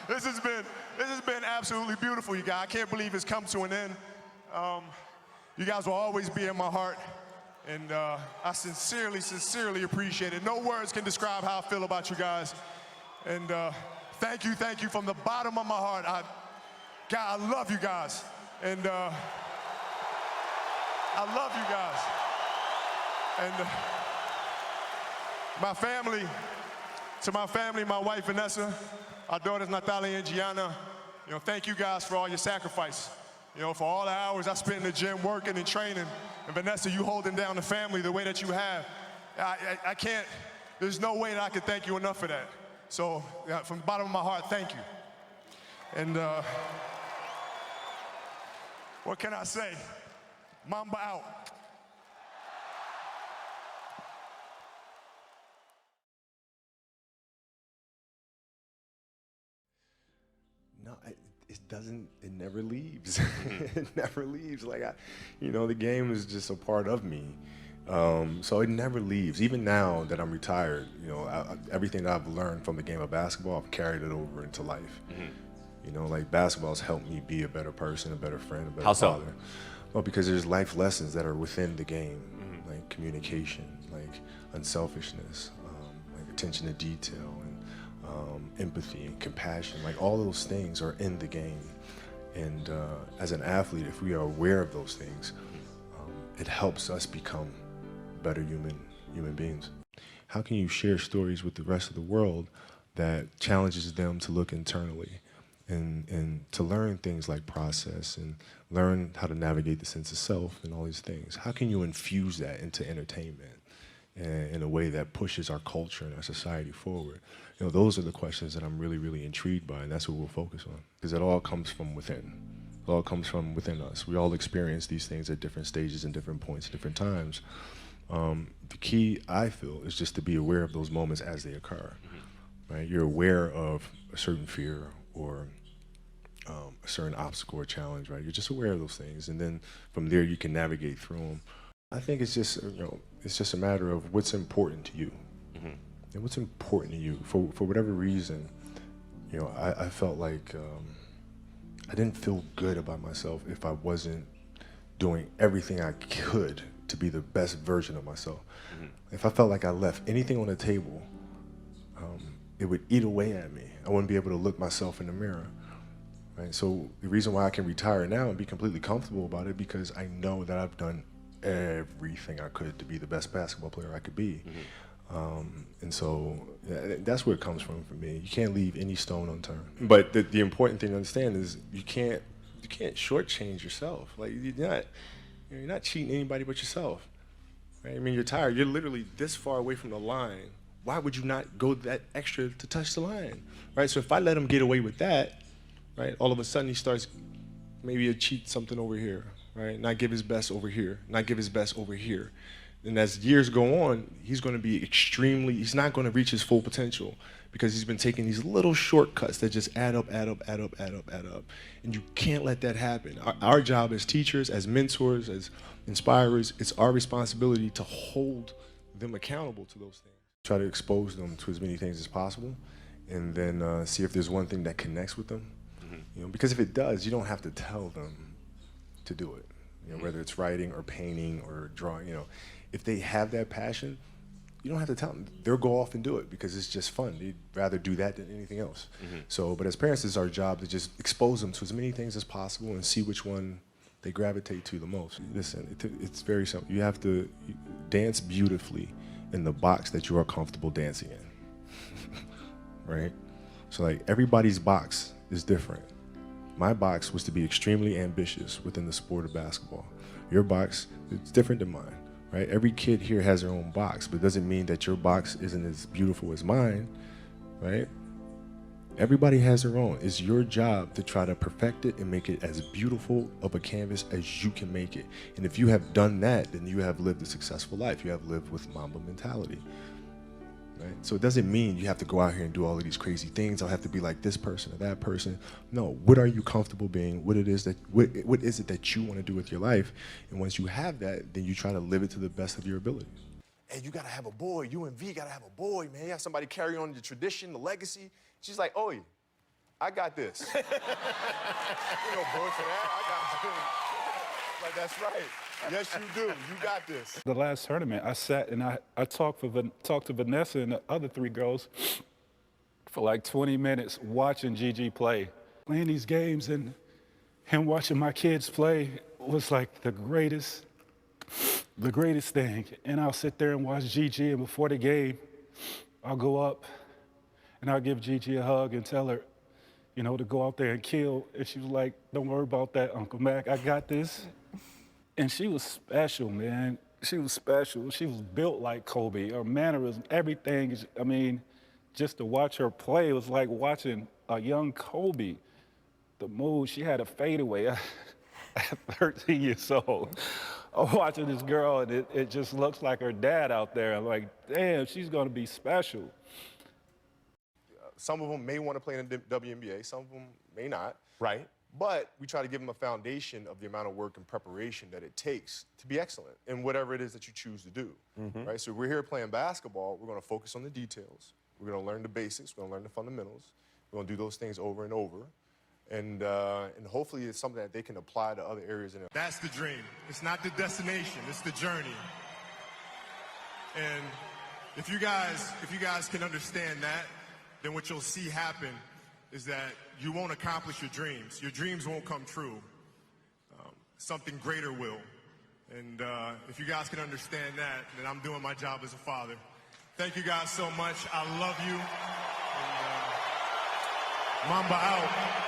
This has been absolutely beautiful, you guys. I can't believe it's come to an end. You guys will always be in my heart, and I sincerely appreciate it. No words can describe how I feel about you guys. And thank you from the bottom of my heart. God, I love you guys, and I love you guys. And to my family, my wife Vanessa, our daughters Natalia and Gianna, thank you guys for all your sacrifice. For all the hours I spent in the gym working and training, and Vanessa, you holding down the family the way that you have. I can't, there's no way that I could thank you enough for that. So from the bottom of my heart, thank you. And what can I say? Mamba out. No, it never leaves. It never leaves. Like, the game is just a part of me. So it never leaves. Even now that I'm retired, everything that I've learned from the game of basketball, I've carried it over into life. Like basketball's helped me be a better person, a better friend, a better father. So? Well, because there's life lessons that are within the game, like communication, like unselfishness, like attention to detail, and empathy and compassion. Like all those things are in the game. And as an athlete, if we are aware of those things, it helps us become better human beings. How can you share stories with the rest of the world that challenges them to look internally and to learn things like process and learn how to navigate the sense of self and all these things? How can you infuse that into entertainment in a way that pushes our culture and our society forward? Those are the questions that I'm really intrigued by, and that's what we'll focus on, because it all comes from within. It all comes from within us. We all experience these things at different stages and different points, different times. The key, I feel, is just to be aware of those moments as they occur. Right? You're aware of a certain fear or a certain obstacle or challenge, right? You're just aware of those things, and then from there you can navigate through them. I think it's just, it's just a matter of what's important to you, and what's important to you. For whatever reason, I felt like I didn't feel good about myself if I wasn't doing everything I could to be the best version of myself. If I felt like I left anything on the table, it would eat away at me. I wouldn't be able to look myself in the mirror. Right? So the reason why I can retire now and be completely comfortable about it, because I know that I've done everything I could to be the best basketball player I could be. And so that's where it comes from for me. You can't leave any stone unturned. But the important thing to understand is you can't shortchange yourself. Like you're not cheating anybody but yourself. Right? I mean, you're tired. You're literally this far away from the line. Why would you not go that extra to touch the line? Right? So if I let him get away with that, right, all of a sudden he starts maybe to cheat something over here, right? Not give his best over here, not give his best over here. And as years go on, he's going to be he's not going to reach his full potential because he's been taking these little shortcuts that just add up. And you can't let that happen. Our job as teachers, as mentors, as inspirers, it's our responsibility to hold them accountable to those things. Try to expose them to as many things as possible, and then see if there's one thing that connects with them. Because if it does, you don't have to tell them to do it. Whether it's writing or painting or drawing, if they have that passion, you don't have to tell them. They'll go off and do it because it's just fun. They'd rather do that than anything else. So, but as parents, it's our job to just expose them to as many things as possible and see which one they gravitate to the most. Listen, it's very simple. You have to dance beautifully in the box that you are comfortable dancing in, right? So like everybody's box is different. My box was to be extremely ambitious within the sport of basketball. Your box is different than mine, right? Every kid here has their own box, but it doesn't mean that your box isn't as beautiful as mine, right? Everybody has their own. It's your job to try to perfect it and make it as beautiful of a canvas as you can make it. And if you have done that, then you have lived a successful life. You have lived with Mamba mentality. Right? So it doesn't mean you have to go out here and do all of these crazy things. I'll have to be like this person or that person. No, what are you comfortable being? What is it that you want to do with your life? And once you have that, then you try to live it to the best of your ability. hey, you gotta have a boy. UNV gotta have a boy, man. You have somebody carry on the tradition, the legacy. She's like, oh, I got this. You know, boy for that. I got you. Like, that's right. Yes, you do. You got this. The last tournament, I sat and I talked to Vanessa and the other 3 girls for like 20 minutes watching Gigi play. Playing these games and him watching my kids play was like the greatest thing. And I'll sit there and watch Gigi, and before the game, I'll go up and I'll give Gigi a hug and tell her, you know, to go out there and kill. And she was like, don't worry about that, Uncle Mac, I got this. And she was special, man. She was special. She was built like Kobe. Her mannerism, everything. I mean, just to watch her play, it was like watching a young Kobe. The move, she had a fadeaway at 13 years old. I'm watching this girl, and it just looks like her dad out there. I'm like, damn, she's gonna be special. Some of them may want to play in the WNBA, some of them may not. Right. But we try to give them a foundation of the amount of work and preparation that it takes to be excellent in whatever it is that you choose to do, right? So we're here playing basketball, we're gonna focus on the details. We're gonna learn the basics, we're gonna learn the fundamentals. We're gonna do those things over and over. And hopefully it's something that they can apply to other areas in their life. That's the dream. It's not the destination, it's the journey. And if you guys can understand that, then what you'll see happen is that you won't accomplish your dreams. Your dreams won't come true. Something greater will. And if you guys can understand that, then I'm doing my job as a father. Thank you guys so much. I love you. And, Mamba out.